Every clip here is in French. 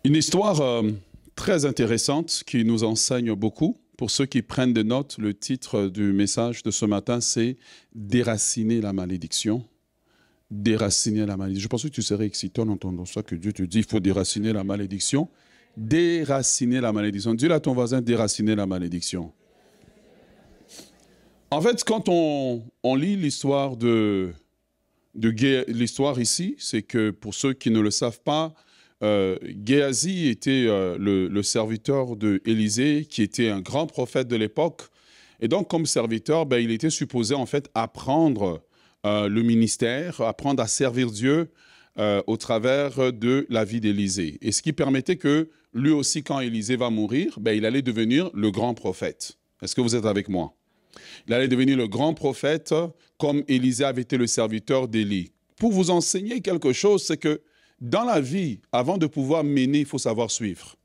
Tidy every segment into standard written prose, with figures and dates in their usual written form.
Une histoire très intéressante qui nous enseigne beaucoup. Pour ceux qui prennent des notes, le titre du message de ce matin, c'est « Déraciner la malédiction ». Déraciner la malédiction. Je pense que tu serais excité en entendant ça, que Dieu te dit « il faut déraciner la malédiction ». Déraciner la malédiction. Dis-le à ton voisin, déraciner la malédiction. En fait, quand on lit l'histoire l'histoire ici, c'est que pour ceux qui ne le savent pas, Géasi était le serviteur d'Élisée, qui était un grand prophète de l'époque. Et donc, comme serviteur, il était supposé en fait apprendre le ministère, apprendre à servir Dieu au travers de la vie d'Élisée. Et ce qui permettait que lui aussi, quand Élisée va mourir, il allait devenir le grand prophète. Est-ce que vous êtes avec moi? Il allait devenir le grand prophète, comme Élisée avait été le serviteur d'Élie. Pour vous enseigner quelque chose, c'est que dans la vie, avant de pouvoir mener, il faut savoir suivre.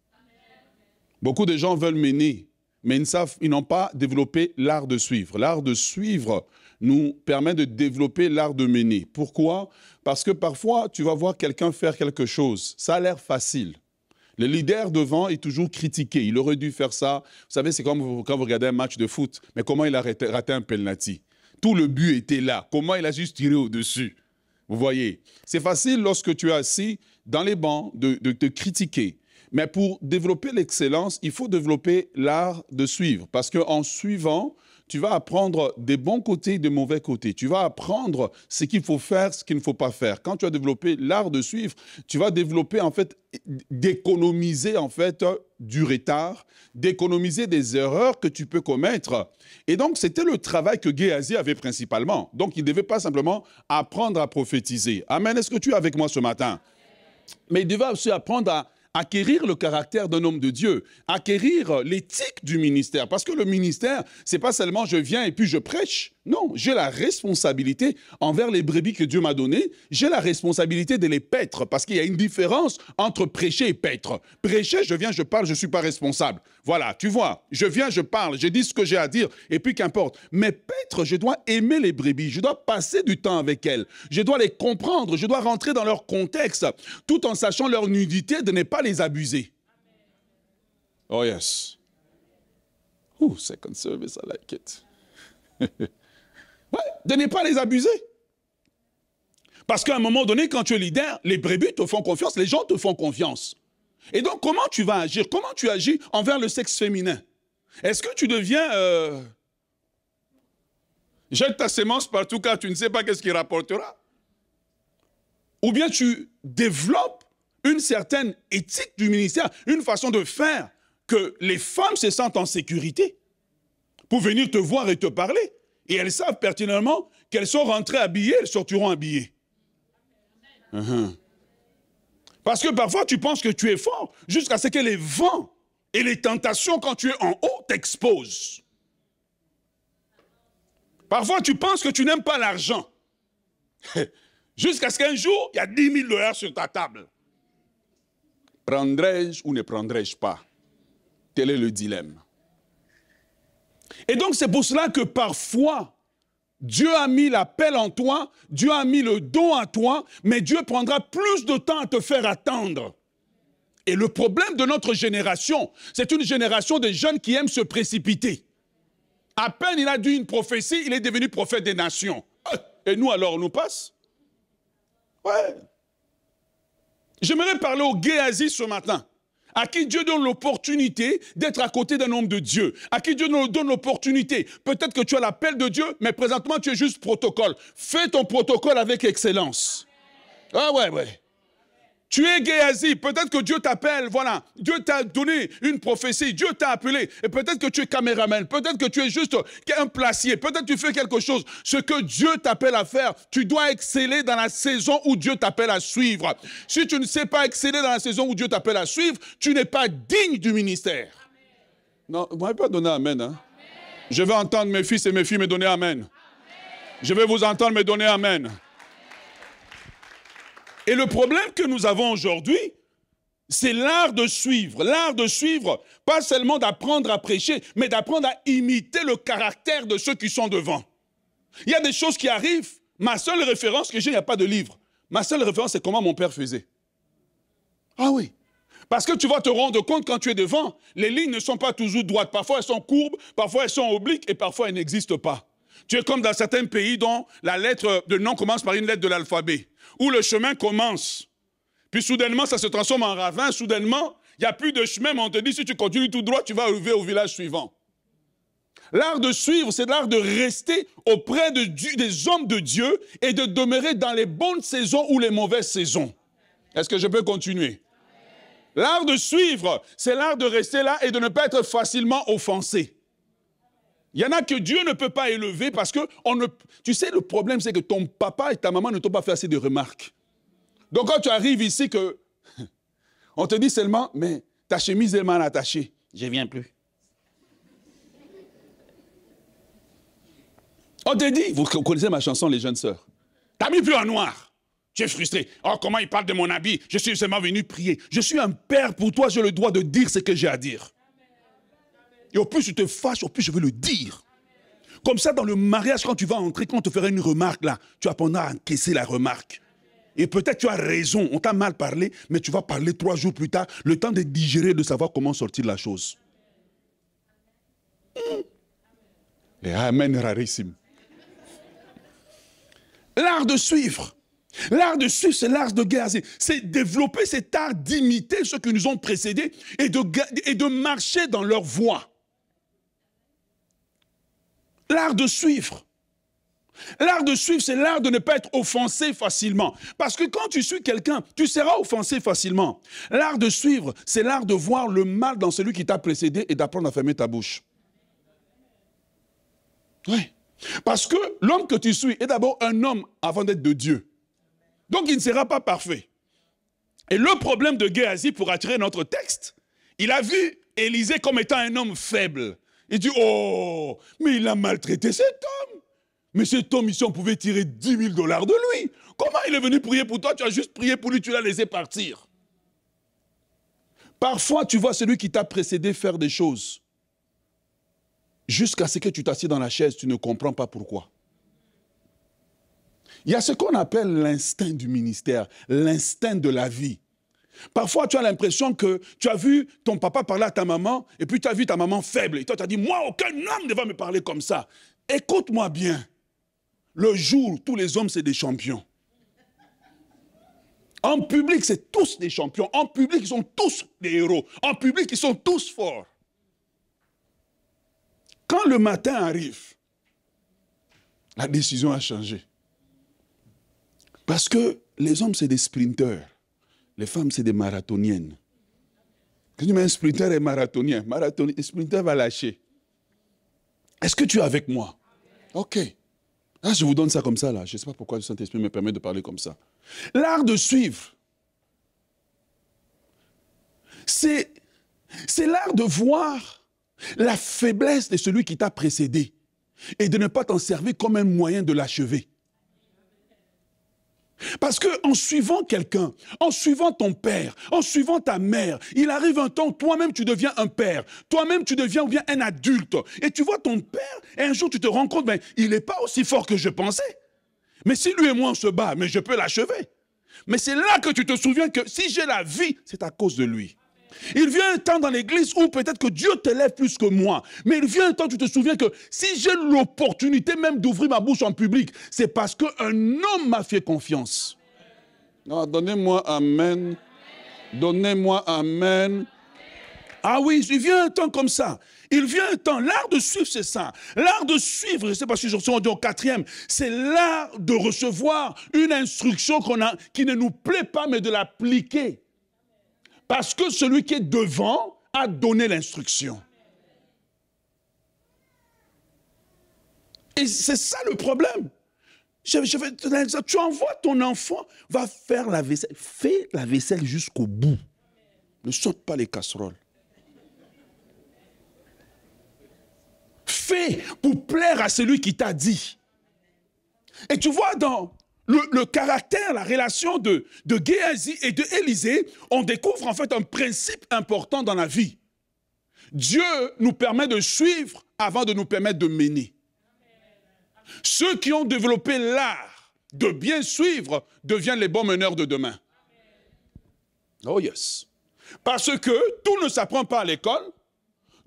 Beaucoup de gens veulent mener, mais ils n'ont pas développé l'art de suivre. L'art de suivre nous permet de développer l'art de mener. Pourquoi? Parce que parfois, tu vas voir quelqu'un faire quelque chose. Ça a l'air facile. Le leader devant est toujours critiqué. Il aurait dû faire ça. Vous savez, c'est comme quand vous regardez un match de foot. Mais comment il a raté un penalty? Tout le but était là. Comment il a juste tiré au-dessus? Vous voyez, c'est facile lorsque tu es assis dans les bancs de te critiquer. Mais pour développer l'excellence, il faut développer l'art de suivre. Parce qu'en suivant, tu vas apprendre des bons côtés et des mauvais côtés. Tu vas apprendre ce qu'il faut faire, ce qu'il ne faut pas faire. Quand tu as développé l'art de suivre, tu vas développer en fait, d'économiser en fait du retard, d'économiser des erreurs que tu peux commettre. Et donc, c'était le travail que Géasi avait principalement. Donc, il ne devait pas simplement apprendre à prophétiser. Amen. Est-ce que tu es avec moi ce matin? Mais il devait aussi apprendre à acquérir le caractère d'un homme de Dieu, acquérir l'éthique du ministère. Parce que le ministère, ce n'est pas seulement je viens et puis je prêche. Non, j'ai la responsabilité envers les brebis que Dieu m'a données. J'ai la responsabilité de les paître parce qu'il y a une différence entre prêcher et paître. Prêcher, je viens, je parle, je ne suis pas responsable. Voilà, tu vois, je viens, je parle, je dis ce que j'ai à dire et puis qu'importe. Mais paître, je dois aimer les brebis, je dois passer du temps avec elles, je dois les comprendre, je dois rentrer dans leur contexte tout en sachant leur nudité, de ne pas les abuser. Oh yes. Ooh, second service, I like it. Ouais, de ne pas les abuser. Parce qu'à un moment donné, quand tu es leader, les brebis te font confiance, les gens te font confiance. Et donc, comment tu vas agir? Comment tu agis envers le sexe féminin? Est-ce que tu deviens... jette ta sémence partout car tu ne sais pas qu'est-ce qu'il rapportera? Ou bien tu développes une certaine éthique du ministère, une façon de faire que les femmes se sentent en sécurité pour venir te voir et te parler. Et elles savent pertinemment qu'elles sont rentrées habillées, elles sortiront habillées. Parce que parfois, tu penses que tu es fort jusqu'à ce que les vents et les tentations, quand tu es en haut, t'exposent. Parfois, tu penses que tu n'aimes pas l'argent. Jusqu'à ce qu'un jour, il y a 10 000 $ sur ta table. Prendrai-je ou ne prendrai-je pas? Tel est le dilemme. Et donc, c'est pour cela que parfois, Dieu a mis l'appel en toi, Dieu a mis le don à toi, mais Dieu prendra plus de temps à te faire attendre. Et le problème de notre génération, c'est une génération de jeunes qui aiment se précipiter. À peine il a dit une prophétie, il est devenu prophète des nations. Et nous alors, on nous passe? Ouais. J'aimerais parler au Géasi ce matin, à qui Dieu donne l'opportunité d'être à côté d'un homme de Dieu, à qui Dieu donne l'opportunité. Peut-être que tu as l'appel de Dieu, mais présentement tu es juste protocole. Fais ton protocole avec excellence. Ah ouais. Tu es Géasi, peut-être que Dieu t'appelle, voilà. Dieu t'a donné une prophétie, Dieu t'a appelé. Et peut-être que tu es caméraman, peut-être que tu es juste un placier, peut-être que tu fais quelque chose. Ce que Dieu t'appelle à faire, tu dois exceller dans la saison où Dieu t'appelle à suivre. Si tu ne sais pas exceller dans la saison où Dieu t'appelle à suivre, tu n'es pas digne du ministère. Non, vous ne m'avez pas donné amen. Hein? Je vais entendre mes fils et mes filles me donner amen. Je vais vous entendre me donner amen. Et le problème que nous avons aujourd'hui, c'est l'art de suivre. L'art de suivre, pas seulement d'apprendre à prêcher, mais d'apprendre à imiter le caractère de ceux qui sont devant. Il y a des choses qui arrivent. Ma seule référence que j'ai, il n'y a pas de livre. Ma seule référence, c'est comment mon père faisait. Ah oui. Parce que tu vas te rendre compte quand tu es devant, les lignes ne sont pas toujours droites. Parfois elles sont courbes, parfois elles sont obliques et parfois elles n'existent pas. Tu es comme dans certains pays dont la lettre de nom commence par une lettre de l'alphabet, où le chemin commence. Puis soudainement, ça se transforme en ravin. Soudainement, il n'y a plus de chemin, mais on te dit, si tu continues tout droit, tu vas arriver au village suivant. L'art de suivre, c'est l'art de rester auprès des hommes de Dieu et de demeurer dans les bonnes saisons ou les mauvaises saisons. Est-ce que je peux continuer? L'art de suivre, c'est l'art de rester là et de ne pas être facilement offensé. Il y en a que Dieu ne peut pas élever parce que, tu sais, le problème, c'est que ton papa et ta maman ne t'ont pas fait assez de remarques. Donc quand tu arrives ici, on te dit seulement, mais ta chemise est mal attachée. Je ne viens plus. On te dit, vous connaissez ma chanson, Les Jeunes Sœurs. T'as mis plus en noir. Tu es frustré. Oh, comment il parle de mon habit? Je suis seulement venu prier. Je suis un père pour toi, j'ai le droit de dire ce que j'ai à dire. Et au plus tu te fâches, au plus je veux le dire. Comme ça, dans le mariage, quand tu vas entrer, quand on te fera une remarque là, tu apprendras à encaisser la remarque. Et peut-être tu as raison, on t'a mal parlé, mais tu vas parler 3 jours plus tard, le temps de digérer, de savoir comment sortir la chose. Et amen rarissime. L'art de suivre. L'art de suivre, c'est l'art de Géasi. C'est développer cet art d'imiter ceux qui nous ont précédés et de marcher dans leur voie. L'art de suivre. L'art de suivre, c'est l'art de ne pas être offensé facilement. Parce que quand tu suis quelqu'un, tu seras offensé facilement. L'art de suivre, c'est l'art de voir le mal dans celui qui t'a précédé et d'apprendre à fermer ta bouche. Oui. Parce que l'homme que tu suis est d'abord un homme avant d'être de Dieu. Donc il ne sera pas parfait. Et le problème de Géasi, pour attirer notre texte, il a vu Élisée comme étant un homme faible. Il dit, oh, mais il a maltraité cet homme. Mais cet homme ici, on pouvait tirer 10 000 $ de lui. Comment il est venu prier pour toi? Tu as juste prié pour lui, tu l'as laissé partir. Parfois, tu vois celui qui t'a précédé faire des choses. Jusqu'à ce que tu t'assieds dans la chaise, tu ne comprends pas pourquoi. Il y a ce qu'on appelle l'instinct du ministère, l'instinct de la vie. Parfois, tu as l'impression que tu as vu ton papa parler à ta maman, et puis tu as vu ta maman faible. Et toi, tu as dit, moi, aucun homme ne va me parler comme ça. Écoute-moi bien. Le jour, tous les hommes, c'est des champions. En public, c'est tous des champions. En public, ils sont tous des héros. En public, ils sont tous forts. Quand le matin arrive, la décision a changé. Parce que les hommes, c'est des sprinteurs. Les femmes, c'est des marathoniennes. Quand tu mets un sprinter et marathonien, le sprinter va lâcher. Est-ce que tu es avec moi? Ok. Ah, je vous donne ça comme ça, là. Je ne sais pas pourquoi le Saint-Esprit me permet de parler comme ça. L'art de suivre, c'est l'art de voir la faiblesse de celui qui t'a précédé et de ne pas t'en servir comme un moyen de l'achever. Parce qu'en suivant quelqu'un, en suivant ton père, en suivant ta mère, il arrive un temps où toi-même tu deviens un père, toi-même tu deviens ou bien un adulte. Et tu vois ton père, et un jour tu te rends compte, ben, il n'est pas aussi fort que je pensais. Mais si lui et moi on se bat, mais je peux l'achever. Mais c'est là que tu te souviens que si j'ai la vie, c'est à cause de lui. Il vient un temps dans l'église où peut-être que Dieu t'élève plus que moi. Mais il vient un temps où tu te souviens que si j'ai l'opportunité même d'ouvrir ma bouche en public, c'est parce qu'un homme m'a fait confiance. Non, donnez-moi amen. Donnez-moi amen. Ah oui, il vient un temps comme ça. Il vient un temps, l'art de suivre, c'est ça. L'art de suivre, je ne sais pas si je suis rendu au 4e, c'est l'art de recevoir une instruction qui ne nous plaît pas, mais de l'appliquer. Parce que celui qui est devant a donné l'instruction. Et c'est ça le problème. Tu envoies ton enfant, va faire la vaisselle. Fais la vaisselle jusqu'au bout. Ne saute pas les casseroles. Fais pour plaire à celui qui t'a dit. Et tu vois dans le caractère, la relation de Géasi et de Élisée, on découvre en fait un principe important dans la vie. Dieu nous permet de suivre avant de nous permettre de mener. Ceux qui ont développé l'art de bien suivre deviennent les bons meneurs de demain. Oh yes. Parce que tout ne s'apprend pas à l'école.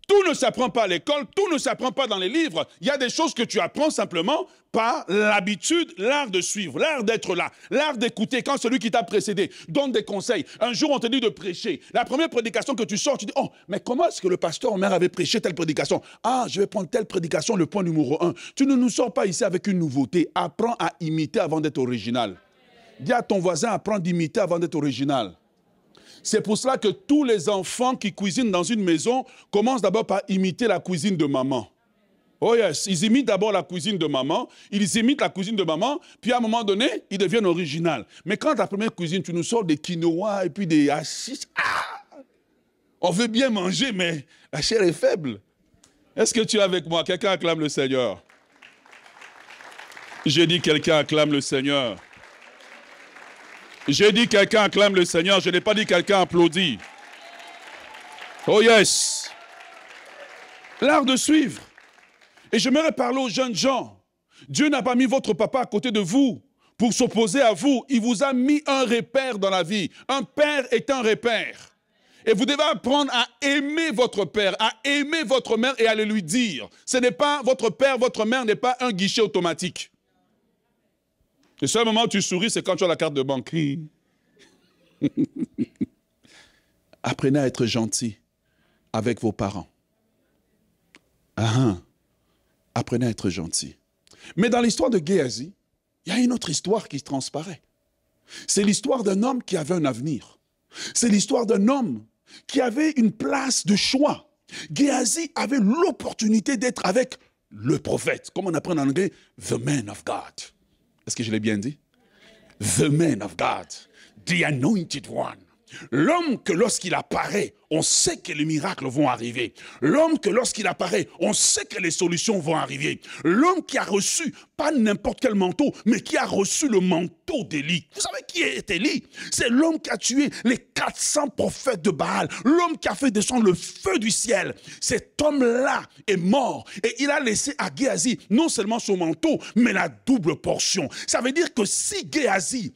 Tout ne s'apprend pas à l'école, tout ne s'apprend pas dans les livres. Il y a des choses que tu apprends simplement par l'habitude, l'art de suivre, l'art d'être là, l'art d'écouter quand celui qui t'a précédé donne des conseils. Un jour, on te dit de prêcher. La première prédication que tu sors, tu dis, oh, mais comment est-ce que le pasteur Omer avait prêché telle prédication? Ah, je vais prendre telle prédication, le point numéro 1. Tu ne nous sors pas ici avec une nouveauté. Apprends à imiter avant d'être original. Dis à ton voisin, apprends d'imiter avant d'être original. C'est pour cela que tous les enfants qui cuisinent dans une maison commencent d'abord par imiter la cuisine de maman. Oh yes, ils imitent d'abord la cuisine de maman, ils imitent la cuisine de maman, puis à un moment donné, ils deviennent originaux. Mais quand ta première cuisine, tu nous sors des quinoa et puis des hachis, on veut bien manger, mais la chair est faible. Est-ce que tu es avec moi? Quelqu'un acclame le Seigneur. J'ai dit quelqu'un acclame le Seigneur. J'ai dit quelqu'un acclame le Seigneur, je n'ai pas dit quelqu'un applaudit. Oh yes. L'art de suivre. Et j'aimerais parler aux jeunes gens. Dieu n'a pas mis votre papa à côté de vous pour s'opposer à vous. Il vous a mis un repère dans la vie. Un père est un repère. Et vous devez apprendre à aimer votre père, à aimer votre mère et à le lui dire. Ce n'est pas votre père, votre mère n'est pas un guichet automatique. Le seul moment où tu souris, c'est quand tu as la carte de banque. Apprenez à être gentil avec vos parents. Apprenez à être gentil. Mais dans l'histoire de Géasi, il y a une autre histoire qui transparaît. C'est l'histoire d'un homme qui avait un avenir. C'est l'histoire d'un homme qui avait une place de choix. Géasi avait l'opportunité d'être avec le prophète, comme on apprend en anglais, the man of God. Est-ce que je l'ai bien dit? The man of God, the anointed one. L'homme que lorsqu'il apparaît, on sait que les miracles vont arriver. L'homme que lorsqu'il apparaît, on sait que les solutions vont arriver. L'homme qui a reçu, pas n'importe quel manteau, mais qui a reçu le manteau d'Élie. Vous savez qui est Élie? C'est l'homme qui a tué les 400 prophètes de Baal. L'homme qui a fait descendre le feu du ciel. Cet homme-là est mort. Et il a laissé à Géasi non seulement son manteau, mais la double portion. Ça veut dire que si Géasi,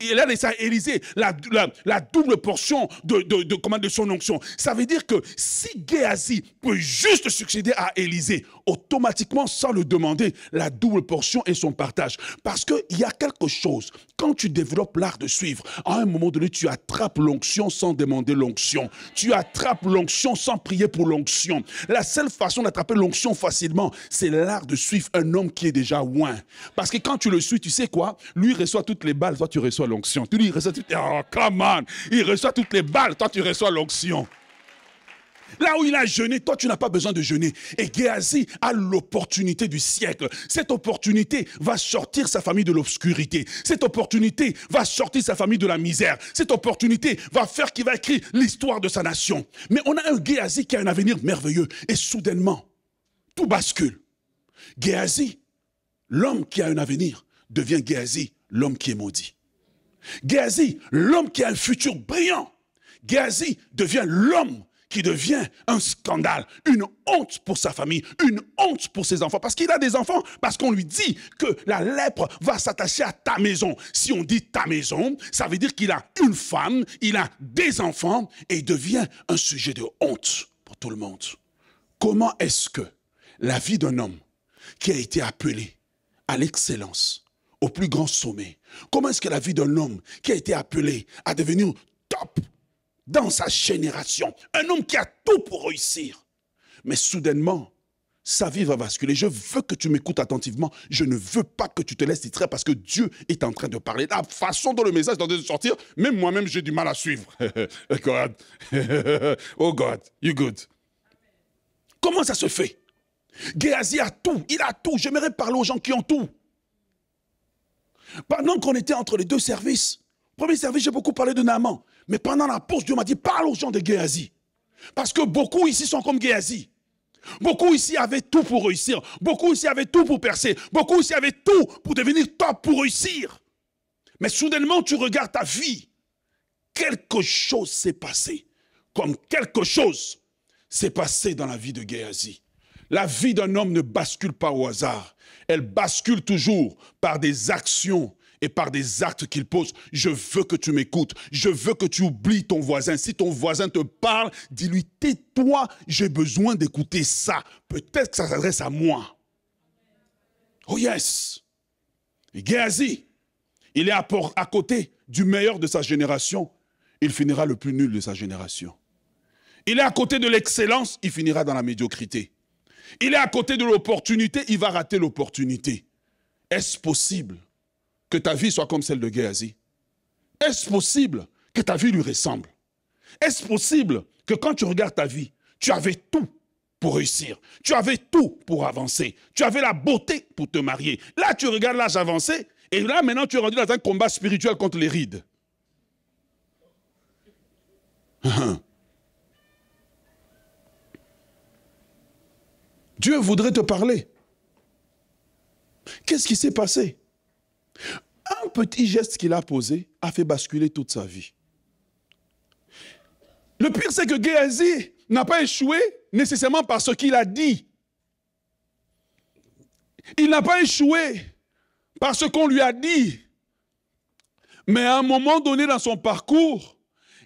il a laissé à Élisée la double portion de son onction, ça veut dire que si Géasi peut juste succéder à Élisée, automatiquement, sans le demander, la double portion est son partage. Parce qu'il y a quelque chose, quand tu développes l'art de suivre, à un moment donné, tu attrapes l'onction sans demander l'onction. Tu attrapes l'onction sans prier pour l'onction. La seule façon d'attraper l'onction facilement, c'est l'art de suivre un homme qui est déjà loin. Parce que quand tu le suis, tu sais quoi? Lui reçoit toutes les balles, toi tu reçois l'onction. Tu lui il reçoit toutes les... Oh, come on! Il reçoit toutes les balles, toi tu reçois l'onction. Là où il a jeûné, toi tu n'as pas besoin de jeûner. Et Géasi a l'opportunité du siècle. Cette opportunité va sortir sa famille de l'obscurité. Cette opportunité va sortir sa famille de la misère. Cette opportunité va faire qu'il va écrire l'histoire de sa nation. Mais on a un Géasi qui a un avenir merveilleux. Et soudainement, tout bascule. Géasi, l'homme qui a un avenir, devient Géasi, l'homme qui est maudit. Géasi, l'homme qui a un futur brillant. Géasi devient l'homme qui devient un scandale, une honte pour sa famille, une honte pour ses enfants. Parce qu'il a des enfants, parce qu'on lui dit que la lèpre va s'attacher à ta maison. Si on dit ta maison, ça veut dire qu'il a une femme, il a des enfants, et il devient un sujet de honte pour tout le monde. Comment est-ce que la vie d'un homme qui a été appelé à l'excellence, au plus grand sommet, comment est-ce que la vie d'un homme qui a été appelé à devenir top dans sa génération, un homme qui a tout pour réussir, mais soudainement, sa vie va basculer. Je veux que tu m'écoutes attentivement. Je ne veux pas que tu te laisses distraire parce que Dieu est en train de parler. La façon dont le message est en train de sortir, même moi-même, j'ai du mal à suivre. God. Oh God, you good. Comment ça se fait? Géasi a tout, il a tout. J'aimerais parler aux gens qui ont tout. Pendant qu'on était entre les deux services, premier service, j'ai beaucoup parlé de Naaman. Mais pendant la pause, Dieu m'a dit, parle aux gens de Géasi. Parce que beaucoup ici sont comme Géasi. Beaucoup ici avaient tout pour réussir. Beaucoup ici avaient tout pour percer. Beaucoup ici avaient tout pour devenir top, pour réussir. Mais soudainement, tu regardes ta vie. Quelque chose s'est passé. Comme quelque chose s'est passé dans la vie de Géasi. La vie d'un homme ne bascule pas au hasard. Elle bascule toujours par des actions et par des actes qu'il pose. Je veux que tu m'écoutes. Je veux que tu oublies ton voisin. Si ton voisin te parle, dis-lui, tais-toi, j'ai besoin d'écouter ça. Peut-être que ça s'adresse à moi. Oh yes. Et Géasi, il est à côté du meilleur de sa génération. Il finira le plus nul de sa génération. Il est à côté de l'excellence, il finira dans la médiocrité. Il est à côté de l'opportunité, il va rater l'opportunité. Est-ce possible que ta vie soit comme celle de Géasi? Est-ce possible que ta vie lui ressemble? Est-ce possible que quand tu regardes ta vie, tu avais tout pour réussir, tu avais tout pour avancer, tu avais la beauté pour te marier. Là, tu regardes l'âge avancé, et là, maintenant, tu es rendu dans un combat spirituel contre les rides. Dieu voudrait te parler. Qu'est-ce qui s'est passé? Un petit geste qu'il a posé a fait basculer toute sa vie. Le pire, c'est que Géasi n'a pas échoué nécessairement par ce qu'il a dit. Il n'a pas échoué par ce qu'on lui a dit. Mais à un moment donné dans son parcours,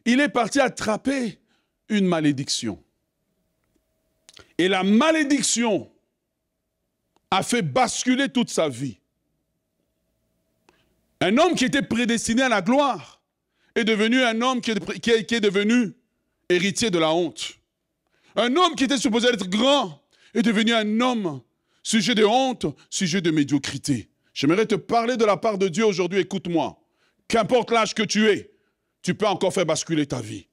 il est parti attraper une malédiction. Et la malédiction a fait basculer toute sa vie. Un homme qui était prédestiné à la gloire est devenu un homme qui est devenu héritier de la honte. Un homme qui était supposé être grand est devenu un homme sujet de honte, sujet de médiocrité. J'aimerais te parler de la part de Dieu aujourd'hui, écoute-moi. Qu'importe l'âge que tu es, tu peux encore faire basculer ta vie.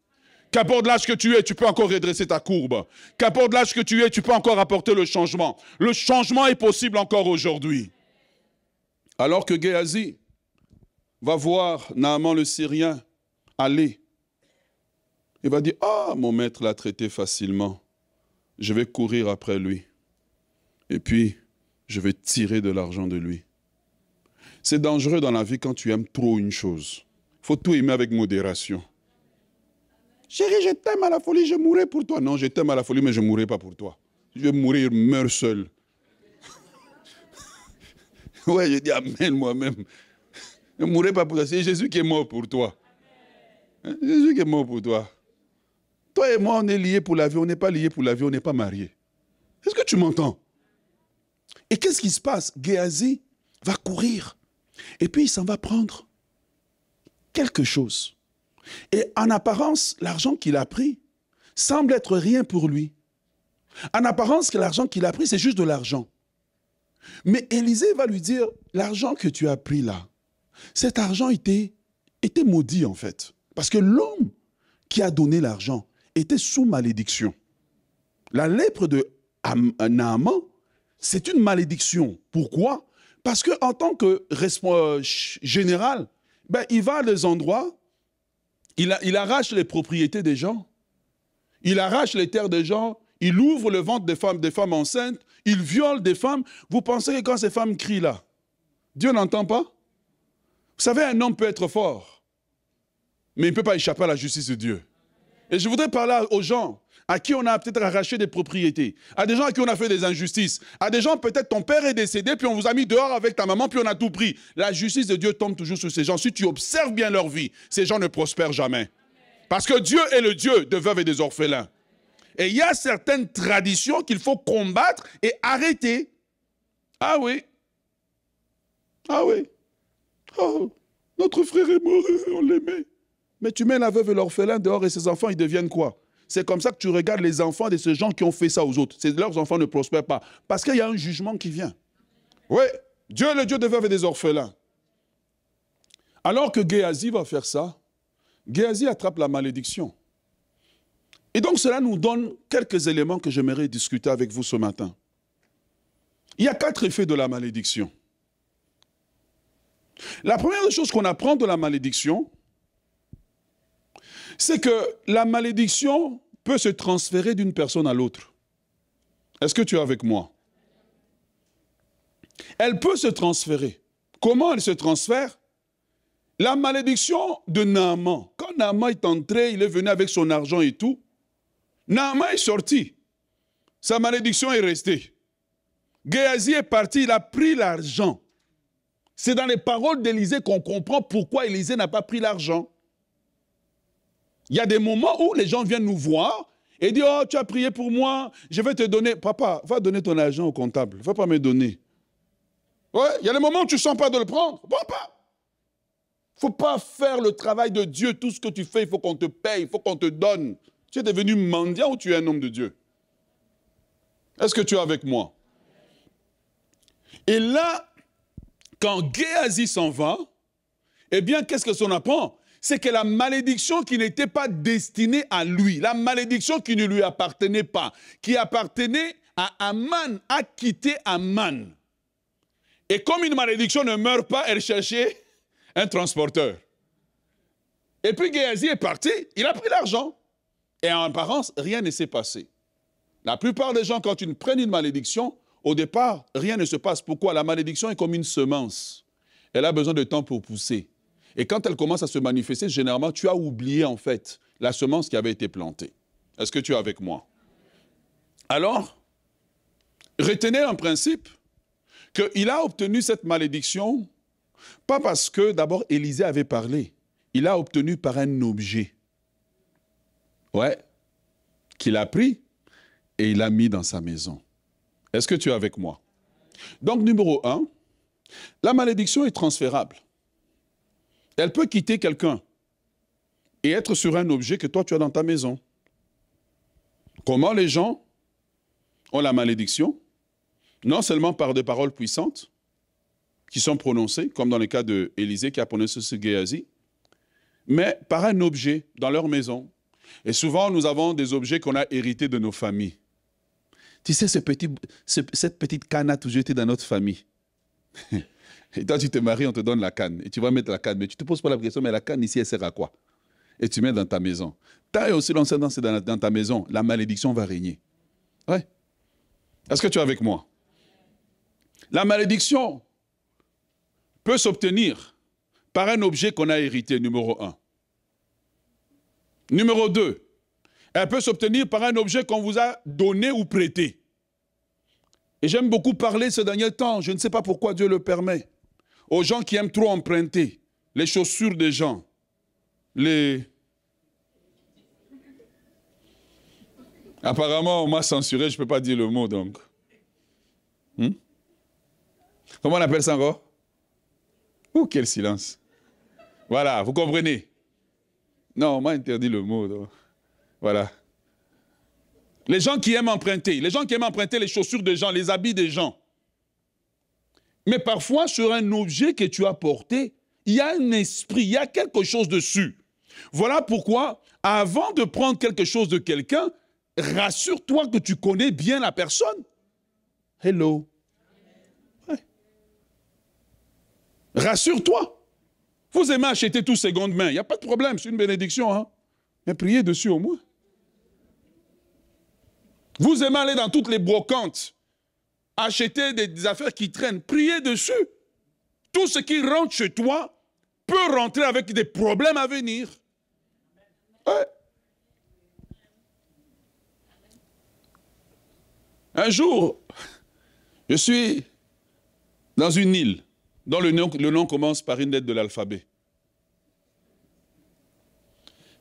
Qu'importe l'âge que tu es, tu peux encore redresser ta courbe. Qu'importe l'âge que tu es, tu peux encore apporter le changement. Le changement est possible encore aujourd'hui. Alors que Géasi va voir Naaman le Syrien aller, il va dire, « Ah, mon maître l'a traité facilement. Je vais courir après lui. Et puis, je vais tirer de l'argent de lui. » C'est dangereux dans la vie quand tu aimes trop une chose. Il faut tout aimer avec modération. Chérie, je t'aime à la folie, je mourrai pour toi. Non, je t'aime à la folie, mais je ne mourrai pas pour toi. Je vais mourir, meurs seul. Ouais, je dis amen moi-même. Je ne mourrai pas pour toi. C'est Jésus qui est mort pour toi. Hein? Jésus qui est mort pour toi. Toi et moi, on est liés pour la vie. On n'est pas liés pour la vie, on n'est pas mariés. Est-ce que tu m'entends? Et qu'est-ce qui se passe? Géasi va courir. Et puis, il s'en va prendre quelque chose. Et en apparence, l'argent qu'il a pris semble être rien pour lui. En apparence, l'argent qu'il a pris, c'est juste de l'argent. Mais Élisée va lui dire, l'argent que tu as pris là, cet argent était maudit en fait. Parce que l'homme qui a donné l'argent était sous malédiction. La lèpre de Naaman, c'est une malédiction. Pourquoi? Parce qu'en tant que général, il va à des endroits, il arrache les propriétés des gens, il arrache les terres des gens, il ouvre le ventre des femmes enceintes, il viole des femmes. Vous pensez que quand ces femmes crient là, Dieu n'entend pas? Vous savez, un homme peut être fort, mais il ne peut pas échapper à la justice de Dieu. Et je voudrais parler aux gens à qui on a peut-être arraché des propriétés, à des gens à qui on a fait des injustices, à des gens, peut-être ton père est décédé, puis on vous a mis dehors avec ta maman, puis on a tout pris. La justice de Dieu tombe toujours sur ces gens. Si tu observes bien leur vie, ces gens ne prospèrent jamais. Parce que Dieu est le Dieu de veuves et des orphelins. Et il y a certaines traditions qu'il faut combattre et arrêter. Ah oui. Ah oui. Oh, notre frère est mort, on l'aimait. Mais tu mets la veuve et l'orphelin dehors et ses enfants, ils deviennent quoi? C'est comme ça que tu regardes les enfants de ces gens qui ont fait ça aux autres. Leurs enfants ne prospèrent pas. Parce qu'il y a un jugement qui vient. Oui, Dieu est le Dieu des veuves et des orphelins. Alors que Géasi va faire ça, Géasi attrape la malédiction. Et donc cela nous donne quelques éléments que j'aimerais discuter avec vous ce matin. Il y a 4 effets de la malédiction. La première chose qu'on apprend de la malédiction, c'est que la malédiction peut se transférer d'une personne à l'autre. Est-ce que tu es avec moi? Elle peut se transférer. Comment elle se transfère? La malédiction de Naaman. Quand Naaman est entré, il est venu avec son argent et tout. Naaman est sorti. Sa malédiction est restée. Géasi est parti, il a pris l'argent. C'est dans les paroles d'Élisée qu'on comprend pourquoi Élisée n'a pas pris l'argent. Il y a des moments où les gens viennent nous voir et disent « Oh, tu as prié pour moi, je vais te donner. » Papa, va donner ton argent au comptable, ne va pas me donner. Ouais, il y a des moments où tu ne sens pas de le prendre. Papa. Il ne faut pas faire le travail de Dieu. Tout ce que tu fais, il faut qu'on te paye, il faut qu'on te donne. Tu es devenu mendiant ou tu es un homme de Dieu? Est-ce que tu es avec moi? Et là, quand Géasi s'en va, eh bien, qu'est-ce que son apprend? C'est que la malédiction qui n'était pas destinée à lui, la malédiction qui ne lui appartenait pas, qui appartenait à Aman, a quitté Aman. Et comme une malédiction ne meurt pas, elle cherchait un transporteur. Et puis Géasi est parti, il a pris l'argent. Et en apparence, rien ne s'est passé. La plupart des gens, quand ils prennent une malédiction, au départ, rien ne se passe. Pourquoi? La malédiction est comme une semence. Elle a besoin de temps pour pousser. Et quand elle commence à se manifester, généralement, tu as oublié, en fait, la semence qui avait été plantée. Est-ce que tu es avec moi? Alors, retenez en principe qu'il a obtenu cette malédiction, pas parce que, d'abord, Élisée avait parlé. Il a obtenu par un objet. Ouais. Qu'il a pris et il l'a mis dans sa maison. Est-ce que tu es avec moi? Donc, numéro 1, la malédiction est transférable. Elle peut quitter quelqu'un et être sur un objet que toi, tu as dans ta maison. Comment les gens ont la malédiction? Non seulement par des paroles puissantes qui sont prononcées, comme dans le cas d'Élisée qui a prononcé ce Géasi, mais par un objet dans leur maison. Et souvent, nous avons des objets qu'on a hérités de nos familles. Tu sais, cette petite canne a toujours été dans notre famille. Et toi, tu te maries, on te donne la canne. Et tu vas mettre la canne. Mais tu ne te poses pas la question, mais la canne ici, elle sert à quoi? Et tu mets dans ta maison. Tant et aussi longtemps c'est dans ta maison, la malédiction va régner. Ouais. Est-ce que tu es avec moi? La malédiction peut s'obtenir par un objet qu'on a hérité, numéro 1. Numéro 2, elle peut s'obtenir par un objet qu'on vous a donné ou prêté. Et j'aime beaucoup parler ces derniers temps, je ne sais pas pourquoi Dieu le permet, aux gens qui aiment trop emprunter les chaussures des gens, Apparemment, on m'a censuré, je ne peux pas dire le mot, donc. Comment on appelle ça encore? Oh, quel silence. Voilà, vous comprenez? Non, on m'a interdit le mot. Donc. Voilà. Les gens qui aiment emprunter, les chaussures des gens, les habits des gens. Mais parfois, sur un objet que tu as porté, il y a un esprit, il y a quelque chose dessus. Voilà pourquoi, avant de prendre quelque chose de quelqu'un, rassure-toi que tu connais bien la personne. Hello. Ouais. Rassure-toi. Vous aimez acheter tout seconde main, il n'y a pas de problème, c'est une bénédiction. Hein? Mais priez dessus au moins. Vous aimez aller dans toutes les brocantes, acheter des affaires qui traînent, priez dessus. Tout ce qui rentre chez toi peut rentrer avec des problèmes à venir. Ouais. Un jour, je suis dans une île dont le nom commence par une lettre de l'alphabet.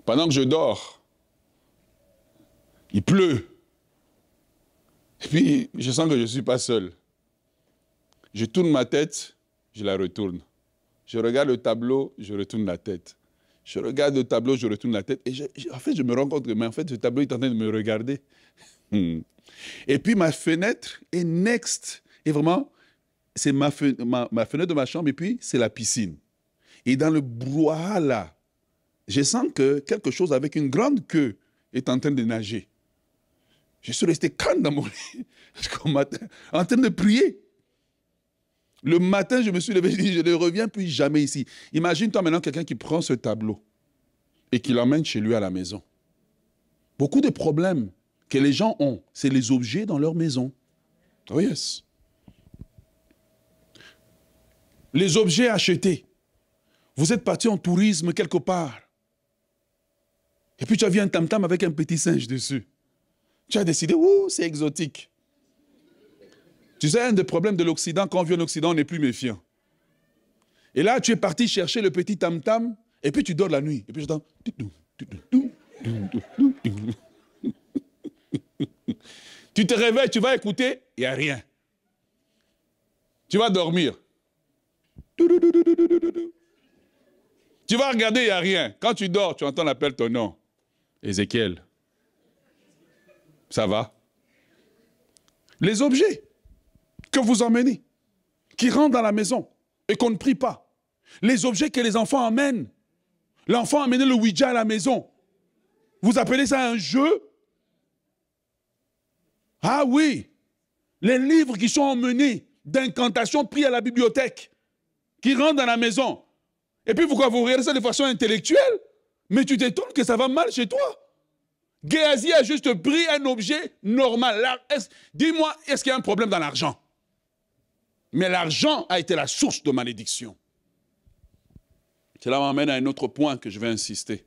Pendant que je dors, il pleut. Et puis, je sens que je ne suis pas seul. Je tourne ma tête, je la retourne. Je regarde le tableau, je retourne la tête. Je regarde le tableau, je retourne la tête. Et en fait, je me rends compte que mais en fait, ce tableau est en train de me regarder. Et puis, ma fenêtre est next. Et vraiment, c'est ma fenêtre de ma chambre et puis c'est la piscine. Et dans le brouhaha là, je sens que quelque chose avec une grande queue est en train de nager. Je suis resté calme dans mon lit, en train de prier. Le matin, je me suis levé, je dis, je ne reviens plus jamais ici. Imagine-toi maintenant quelqu'un qui prend ce tableau et qui l'emmène chez lui à la maison. Beaucoup de problèmes que les gens ont, c'est les objets dans leur maison. Oh yes. Les objets achetés. Vous êtes parti en tourisme quelque part. Et puis tu as vu un tam-tam avec un petit singe dessus. Tu as décidé, ouh, c'est exotique. Tu sais, un des problèmes de l'Occident, quand on vit en Occident, on n'est plus méfiant. Et là, tu es parti chercher le petit tam-tam, et puis tu dors la nuit. Et puis j'entends... Tu te réveilles, tu vas écouter, il n'y a rien. Tu vas dormir. Tu vas regarder, il n'y a rien. Quand tu dors, tu entends l'appel ton nom. Ézéchiel. Ça va? Les objets que vous emmenez, qui rentrent dans la maison et qu'on ne prie pas. Les objets que les enfants amènent. L'enfant a amené le Ouija à la maison. Vous appelez ça un jeu? Ah oui. Les livres qui sont emmenés d'incantation pris à la bibliothèque, qui rentrent dans la maison. Et puis pourquoi vous regardez ça de façon intellectuelle? Mais tu t'étonnes que ça va mal chez toi. Géasi a juste pris un objet normal. Dis-moi, est-ce qu'il y a un problème dans l'argent? Mais l'argent a été la source de malédiction. Cela m'amène à un autre point que je vais insister.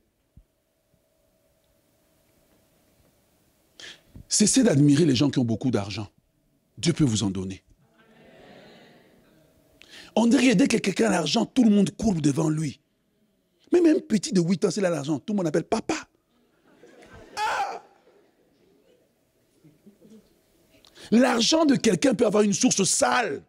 Cessez d'admirer les gens qui ont beaucoup d'argent. Dieu peut vous en donner. On dirait dès que quelqu'un a l'argent, tout le monde court devant lui. Mais même petit de 8 ans, s'il a l'argent, tout le monde appelle papa. Ah! L'argent de quelqu'un peut avoir une source sale.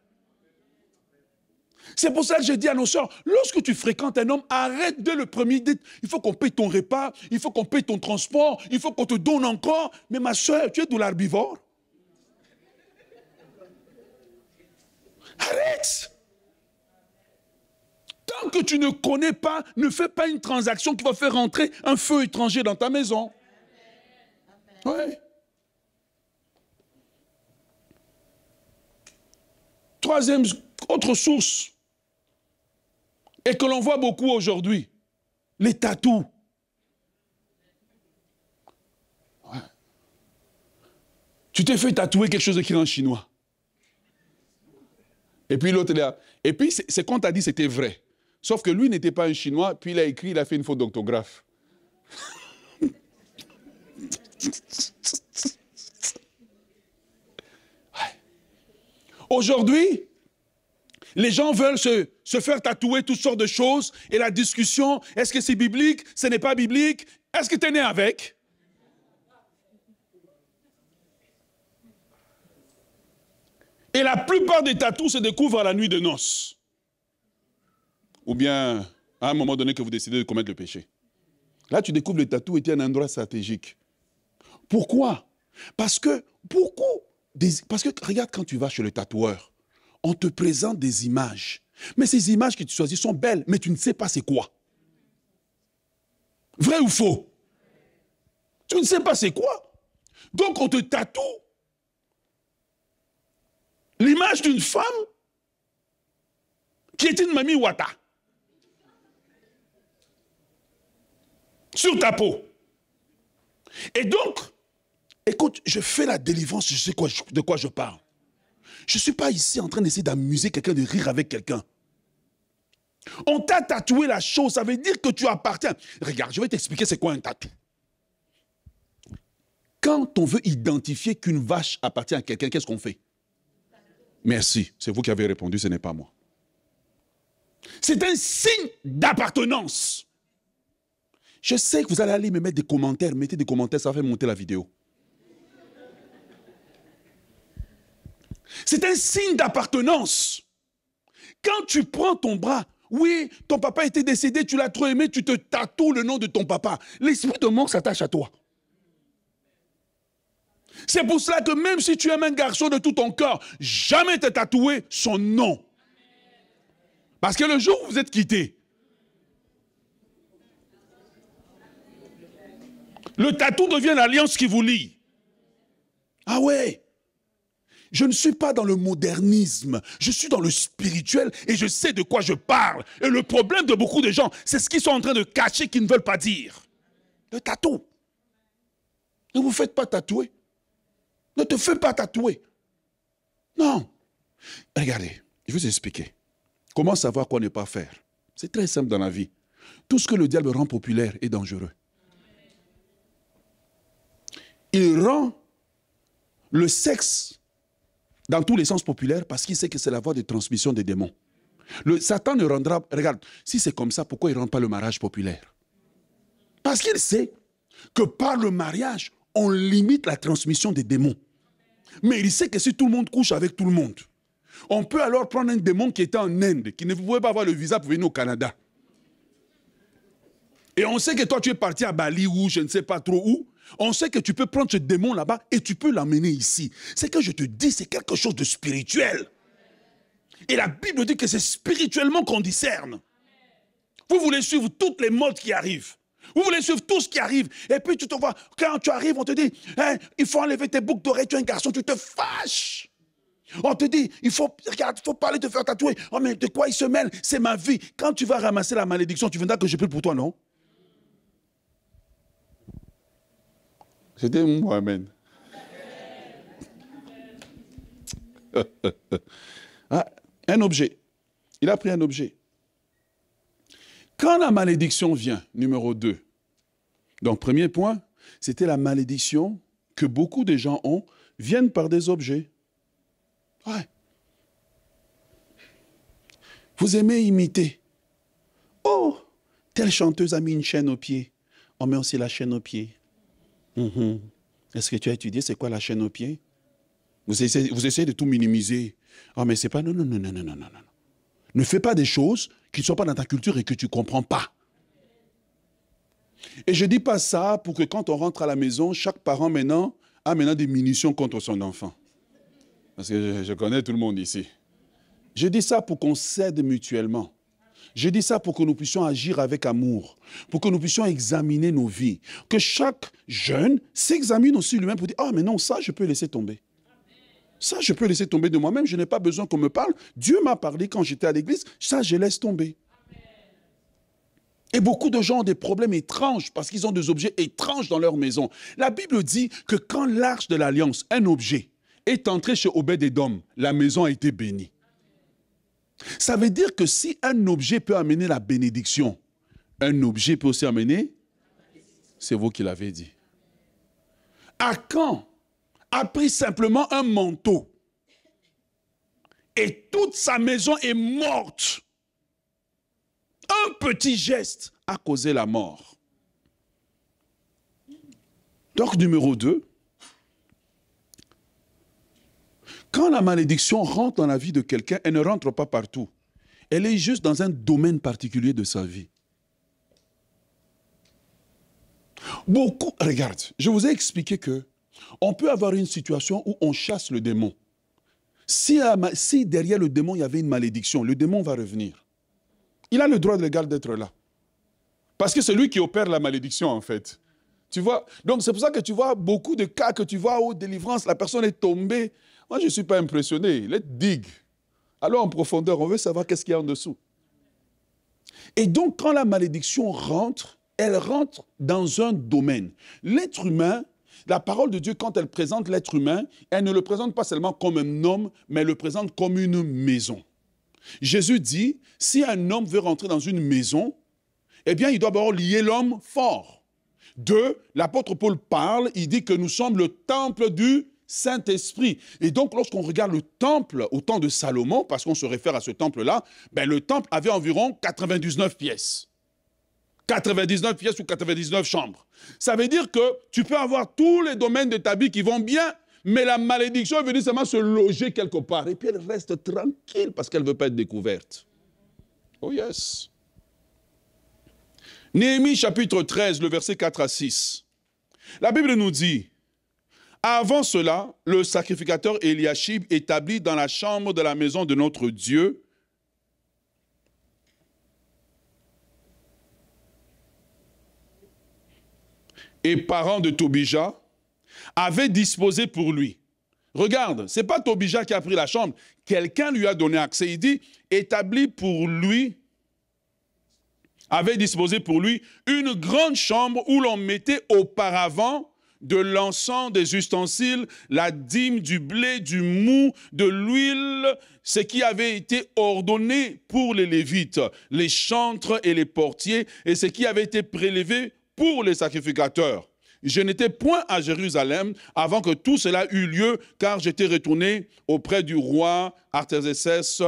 C'est pour ça que je dis à nos sœurs, lorsque tu fréquentes un homme, arrête dès le premier date. Il faut qu'on paye ton repas, il faut qu'on paye ton transport, il faut qu'on te donne encore. Mais ma sœur, tu es de l'herbivore. Arrête! Tant que tu ne connais pas, ne fais pas une transaction qui va faire rentrer un feu étranger dans ta maison. Ouais. Troisième, autre source, et que l'on voit beaucoup aujourd'hui, les tatous. Ouais. Tu t'es fait tatouer quelque chose écrit en chinois. Et puis l'autre est là. Et puis c'est qu'on t'a dit c'était vrai. Sauf que lui n'était pas un chinois, puis il a écrit, il a fait une faute d'orthographe. Ouais. Aujourd'hui, les gens veulent se faire tatouer toutes sortes de choses, et la discussion, est-ce que c'est biblique, ce n'est pas biblique, est-ce que tu es né avec? Et la plupart des tatous se découvrent à la nuit de noces. Ou bien, à un moment donné que vous décidez de commettre le péché. Là, tu découvres le tatou était un endroit stratégique. Pourquoi? Parce que regarde, quand tu vas chez le tatoueur, on te présente des images. Mais ces images que tu choisis sont belles, mais tu ne sais pas c'est quoi. Vrai ou faux? Tu ne sais pas c'est quoi. Donc on te tatoue l'image d'une femme qui est une mamie Wata sur ta peau. Et donc, écoute, je fais la délivrance, je sais de quoi je parle. Je ne suis pas ici en train d'essayer d'amuser quelqu'un, de rire avec quelqu'un. On t'a tatoué la chose, ça veut dire que tu appartiens. Regarde, je vais t'expliquer c'est quoi un tatou. Quand on veut identifier qu'une vache appartient à quelqu'un, qu'est-ce qu'on fait? Merci, c'est vous qui avez répondu, ce n'est pas moi. C'est un signe d'appartenance. Je sais que vous allez aller me mettre des commentaires, mettez des commentaires, ça va faire monter la vidéo. C'est un signe d'appartenance. Quand tu prends ton bras, oui, ton papa était décédé, tu l'as trop aimé, tu te tatoues le nom de ton papa. L'esprit de mort s'attache à toi. C'est pour cela que même si tu aimes un garçon de tout ton cœur, jamais te tatouer son nom. Parce que le jour où vous êtes quittés, le tatou devient l'alliance qui vous lie. Ah ouais. Je ne suis pas dans le modernisme, je suis dans le spirituel et je sais de quoi je parle. Et le problème de beaucoup de gens, c'est ce qu'ils sont en train de cacher, qu'ils ne veulent pas dire. Le tatou. Ne vous faites pas tatouer. Ne te fais pas tatouer. Non. Regardez, je vais vous expliquer. Comment savoir quoi ne pas faire? C'est très simple dans la vie. Tout ce que le diable rend populaire est dangereux. Il rend le sexe dans tous les sens populaires parce qu'il sait que c'est la voie de transmission des démons. Le Satan ne rendra... Regarde, si c'est comme ça, pourquoi il ne rend pas le mariage populaire? Parce qu'il sait que par le mariage, on limite la transmission des démons. Mais il sait que si tout le monde couche avec tout le monde, on peut alors prendre un démon qui était en Inde, qui ne pouvait pas avoir le visa pour venir au Canada. Et on sait que toi, tu es parti à Bali ou je ne sais pas trop où. On sait que tu peux prendre ce démon là-bas et tu peux l'amener ici. C'est que je te dis, c'est quelque chose de spirituel. Et la Bible dit que c'est spirituellement qu'on discerne. Vous voulez suivre toutes les modes qui arrivent. Vous voulez suivre tout ce qui arrive. Et puis tu te vois, quand tu arrives, on te dit, hein, il faut enlever tes boucles d'oreilles, tu es un garçon, tu te fâches. On te dit, regarde, il faut parler, te faire tatouer. Oh mais de quoi il se mêle? C'est ma vie. Quand tu vas ramasser la malédiction, tu viendras que je prie pour toi, non? C'était moi, amen. Ah, un objet. Il a pris un objet. Quand la malédiction vient, numéro 2, donc premier point, c'était la malédiction que beaucoup de gens ont, viennent par des objets. Ouais. Vous aimez imiter. Oh, telle chanteuse a mis une chaîne au pied. On met aussi la chaîne au pied. Est-ce que tu as étudié c'est quoi la chaîne au pied? Vous essayez de tout minimiser. Oh, mais c'est pas... Non. Ne fais pas des choses qui ne sont pas dans ta culture et que tu ne comprends pas. Et je ne dis pas ça pour que quand on rentre à la maison, chaque parent maintenant a des munitions contre son enfant. Parce que je connais tout le monde ici. Je dis ça pour qu'on s'aide mutuellement. Je dis ça pour que nous puissions agir avec amour, pour que nous puissions examiner nos vies. Que chaque jeune s'examine aussi lui-même pour dire « Ah, mais non, ça, je peux laisser tomber. Ça, je peux laisser tomber de moi-même. Je n'ai pas besoin qu'on me parle. Dieu m'a parlé quand j'étais à l'église. Ça, je laisse tomber. » Et beaucoup de gens ont des problèmes étranges parce qu'ils ont des objets étranges dans leur maison. La Bible dit que quand l'arche de l'alliance, un objet, est entré chez Obed-Édom, la maison a été bénie. Ça veut dire que si un objet peut amener la bénédiction, un objet peut aussi amener, c'est vous qui l'avez dit. Akan a pris simplement un manteau et toute sa maison est morte. Un petit geste a causé la mort. Donc, numéro 2, quand la malédiction rentre dans la vie de quelqu'un, elle ne rentre pas partout. Elle est juste dans un domaine particulier de sa vie. Regarde, je vous ai expliqué que on peut avoir une situation où on chasse le démon. Si derrière le démon, il y avait une malédiction, le démon va revenir. Il a le droit légal d'être là. Parce que c'est lui qui opère la malédiction, en fait. Tu vois? Donc, c'est pour ça que tu vois beaucoup de cas que tu vois aux délivrances, la personne est tombée. Moi, je ne suis pas impressionné. Let's dig. Allons en profondeur, on veut savoir qu'est-ce qu'il y a en dessous. Et donc, quand la malédiction rentre, elle rentre dans un domaine. L'être humain, la parole de Dieu, quand elle présente l'être humain, elle ne le présente pas seulement comme un homme, mais elle le présente comme une maison. Jésus dit, si un homme veut rentrer dans une maison, eh bien, il doit d'abord lier l'homme fort. 2, l'apôtre Paul parle, il dit que nous sommes le temple du Saint-Esprit. Et donc, lorsqu'on regarde le temple au temps de Salomon, parce qu'on se réfère à ce temple-là, ben, le temple avait environ 99 pièces. 99 pièces ou 99 chambres. Ça veut dire que tu peux avoir tous les domaines de ta vie qui vont bien, mais la malédiction est venue seulement se loger quelque part. Et puis elle reste tranquille parce qu'elle ne veut pas être découverte. Oh yes. Néhémie chapitre 13, le verset 4 à 6. La Bible nous dit, avant cela, le sacrificateur Eliashib établit dans la chambre de la maison de notre Dieu et parent de Tobija, avait disposé pour lui. Regarde, ce n'est pas Tobija qui a pris la chambre, quelqu'un lui a donné accès. Il dit, établi pour lui, avait disposé pour lui une grande chambre où l'on mettait auparavant de l'encens, des ustensiles, la dîme, du blé, du mou, de l'huile, ce qui avait été ordonné pour les Lévites, les chantres et les portiers, et ce qui avait été prélevé pour les sacrificateurs. Je n'étais point à Jérusalem avant que tout cela eût lieu, car j'étais retourné auprès du roi Artaxerxès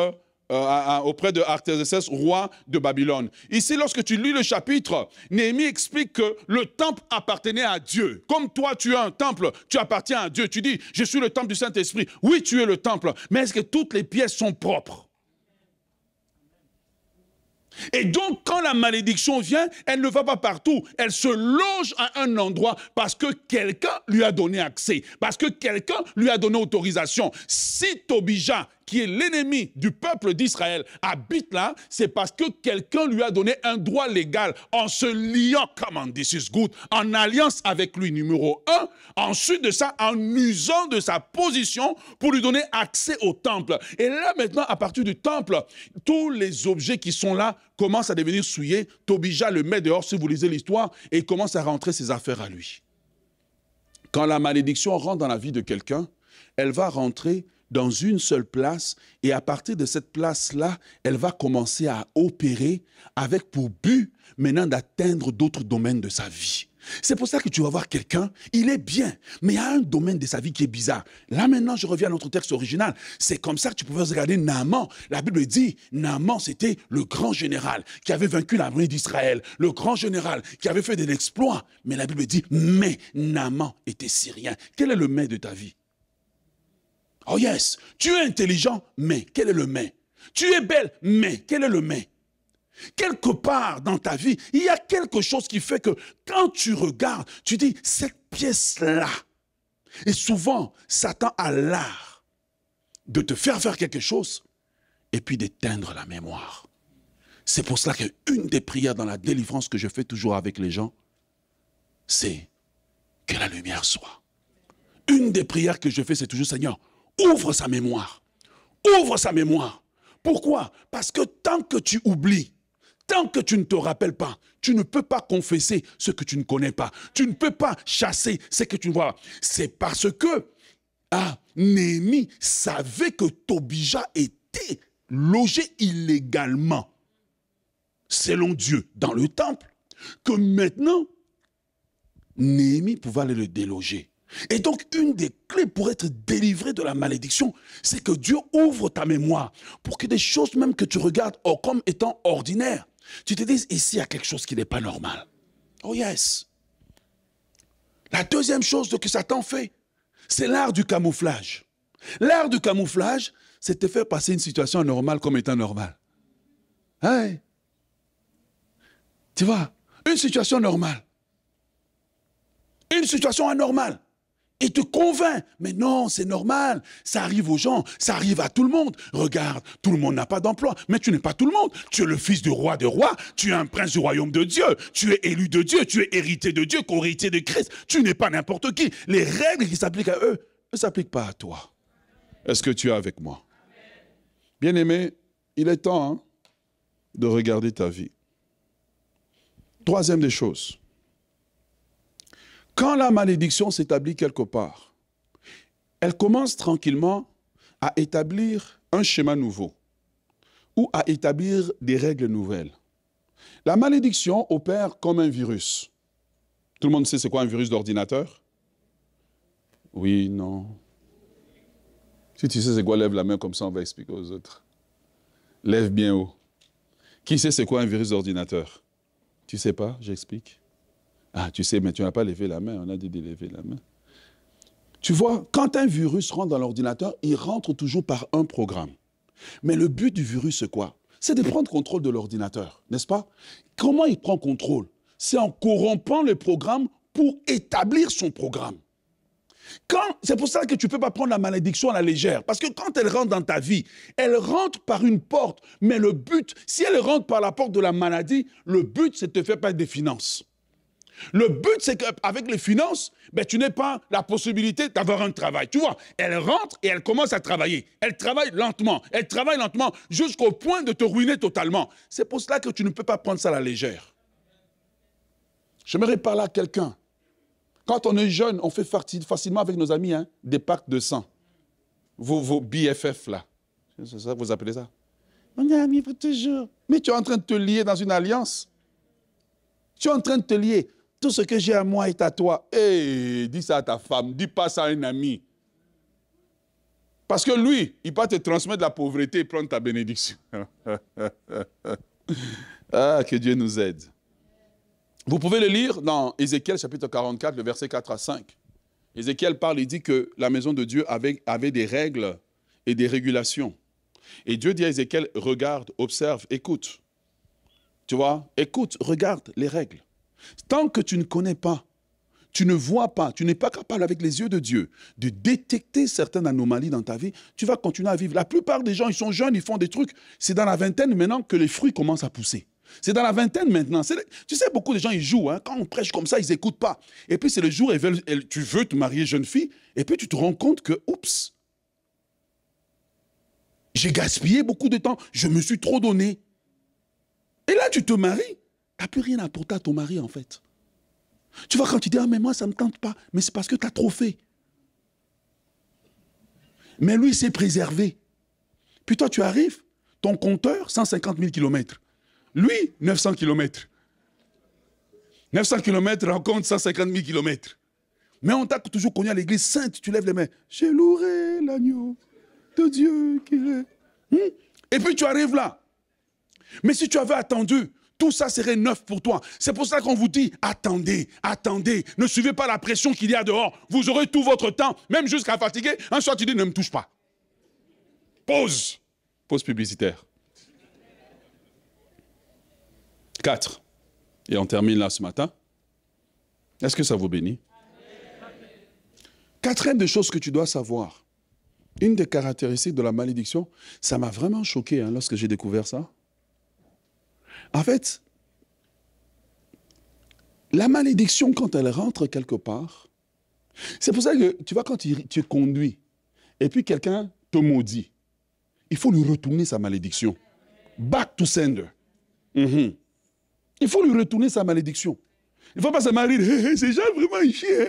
auprès de Artaxerxès, roi de Babylone. Ici, lorsque tu lis le chapitre, Néhémie explique que le temple appartenait à Dieu. Comme toi, tu as un temple, tu appartiens à Dieu. Tu dis, je suis le temple du Saint-Esprit. Oui, tu es le temple, mais est-ce que toutes les pièces sont propres? Et donc, quand la malédiction vient, elle ne va pas partout. Elle se loge à un endroit parce que quelqu'un lui a donné accès, parce que quelqu'un lui a donné autorisation. Si Tobija, qui est l'ennemi du peuple d'Israël, habite là, c'est parce que quelqu'un lui a donné un droit légal en se liant, comme on dit, en alliance avec lui, numéro 1. Ensuite de ça, en usant de sa position pour lui donner accès au temple. Et là, maintenant, à partir du temple, tous les objets qui sont là commencent à devenir souillés. Tobija le met dehors, si vous lisez l'histoire, et il commence à rentrer ses affaires à lui. Quand la malédiction rentre dans la vie de quelqu'un, elle va rentrer dans une seule place, et à partir de cette place-là, elle va commencer à opérer avec pour but maintenant d'atteindre d'autres domaines de sa vie. C'est pour ça que tu vas voir quelqu'un, il est bien, mais il y a un domaine de sa vie qui est bizarre. Là maintenant, je reviens à notre texte original. C'est comme ça que tu pouvais regarder Naaman. La Bible dit, Naaman c'était le grand général qui avait vaincu l'armée d'Israël, le grand général qui avait fait des exploits. Mais la Bible dit, mais Naaman était syrien. Quel est le mais de ta vie? Oh yes, tu es intelligent, mais quel est le mais? Tu es belle, mais quel est le mais? Quelque part dans ta vie, il y a quelque chose qui fait que quand tu regardes, tu dis, cette pièce-là. Et souvent, Satan a l'art de te faire faire quelque chose et puis d'éteindre la mémoire. C'est pour cela qu'une des prières dans la délivrance que je fais toujours avec les gens, c'est que la lumière soit. Une des prières que je fais, c'est toujours, Seigneur, ouvre sa mémoire. Ouvre sa mémoire. Pourquoi? Parce que tant que tu oublies, tant que tu ne te rappelles pas, tu ne peux pas confesser ce que tu ne connais pas. Tu ne peux pas chasser ce que tu ne vois. C'est parce que Néhémie savait que Tobija était logé illégalement, selon Dieu, dans le temple, que maintenant, Néhémie pouvait aller le déloger. Et donc, une des clés pour être délivré de la malédiction, c'est que Dieu ouvre ta mémoire pour que des choses même que tu regardes comme étant ordinaires, tu te dises, ici, il y a quelque chose qui n'est pas normal. Oh yes. La deuxième chose que Satan fait, c'est l'art du camouflage. L'art du camouflage, c'est de faire passer une situation anormale comme étant normale. Hein? Tu vois, une situation normale. Une situation anormale. Il te convainc, mais non, c'est normal, ça arrive aux gens, ça arrive à tout le monde. Regarde, tout le monde n'a pas d'emploi, mais tu n'es pas tout le monde. Tu es le fils du roi des rois, tu es un prince du royaume de Dieu, tu es élu de Dieu, tu es hérité de Dieu, co-héritier de Christ. Tu n'es pas n'importe qui. Les règles qui s'appliquent à eux ne s'appliquent pas à toi. Est-ce que tu es avec moi? Bien-aimé, il est temps de regarder ta vie. Troisième des choses. Quand la malédiction s'établit quelque part, elle commence tranquillement à établir un schéma nouveau ou à établir des règles nouvelles. La malédiction opère comme un virus. Tout le monde sait c'est quoi un virus d'ordinateur? Oui, non. Si tu sais c'est quoi, lève la main comme ça, on va expliquer aux autres. Lève bien haut. Qui sait c'est quoi un virus d'ordinateur? Tu sais pas? J'explique. Ah, tu sais, mais tu n'as pas levé la main. On a dit de lever la main. Tu vois, quand un virus rentre dans l'ordinateur, il rentre toujours par un programme. Mais le but du virus, c'est quoi? C'est de prendre contrôle de l'ordinateur, n'est-ce pas? Comment il prend contrôle? C'est en corrompant le programme pour établir son programme. C'est pour ça que tu ne peux pas prendre la malédiction à la légère. Parce que quand elle rentre dans ta vie, elle rentre par une porte. Mais le but, si elle rentre par la porte de la maladie, le but, c'est de te faire perdre des finances. Le but, c'est qu'avec les finances, tu n'as pas la possibilité d'avoir un travail. Tu vois, elle rentre et elle commence à travailler. Elle travaille lentement jusqu'au point de te ruiner totalement. C'est pour cela que tu ne peux pas prendre ça à la légère. J'aimerais parler à quelqu'un. Quand on est jeune, on fait facilement avec nos amis des pactes de sang. Vos BFF là. C'est ça, vous appelez ça? On est amis pour toujours. Mais tu es en train de te lier dans une alliance. Tu es en train de te lier. Tout ce que j'ai à moi est à toi. Hey, dis ça à ta femme. Dis pas ça à un ami. Parce que lui, il va te transmettre la pauvreté et prendre ta bénédiction. Ah, que Dieu nous aide. Vous pouvez le lire dans Ézéchiel chapitre 44, le verset 4 à 5. Ézéchiel parle, il dit que la maison de Dieu avait des règles et des régulations. Et Dieu dit à Ézéchiel, regarde, observe, écoute. Tu vois, écoute, regarde les règles. Tant que tu ne connais pas, tu ne vois pas, tu n'es pas capable avec les yeux de Dieu de détecter certaines anomalies dans ta vie, tu vas continuer à vivre. La plupart des gens, ils sont jeunes, ils font des trucs. C'est dans la vingtaine maintenant que les fruits commencent à pousser. C'est dans la vingtaine maintenant. Tu sais, beaucoup de gens, ils jouent. Hein. Quand on prêche comme ça, ils n'écoutent pas. Et puis, c'est le jour où tu veux te marier jeune fille, et puis tu te rends compte que, oups, j'ai gaspillé beaucoup de temps, je me suis trop donné. Et là, tu te maries, tu n'as plus rien à apporter à ton mari, en fait. Tu vois, quand tu dis, ah, mais moi, ça ne me tente pas, mais c'est parce que tu as trop fait. Mais lui, il s'est préservé. Puis toi, tu arrives, ton compteur, 150 000 km. Lui, 900 km. 900 km rencontre 150 000 km. Mais on t'a toujours connu à l'église sainte, tu lèves les mains. Je louerai l'agneau de Dieu qui est. Et puis tu arrives là. Mais si tu avais attendu, tout ça serait neuf pour toi. C'est pour ça qu'on vous dit, attendez, attendez. Ne suivez pas la pression qu'il y a dehors. Vous aurez tout votre temps, même jusqu'à fatiguer. Un soir, tu dis, ne me touche pas. Pause. Pause publicitaire. 4. Et on termine là ce matin. Est-ce que ça vous bénit? Quatrième des choses que tu dois savoir. Une des caractéristiques de la malédiction, ça m'a vraiment choqué lorsque j'ai découvert ça. En fait, la malédiction, quand elle rentre quelque part, c'est pour ça que, tu vois, quand tu conduis, et puis quelqu'un te maudit, il faut lui retourner sa malédiction. Back to sender. Il faut lui retourner sa malédiction. Il ne faut pas se marier. Ces gens vraiment chien.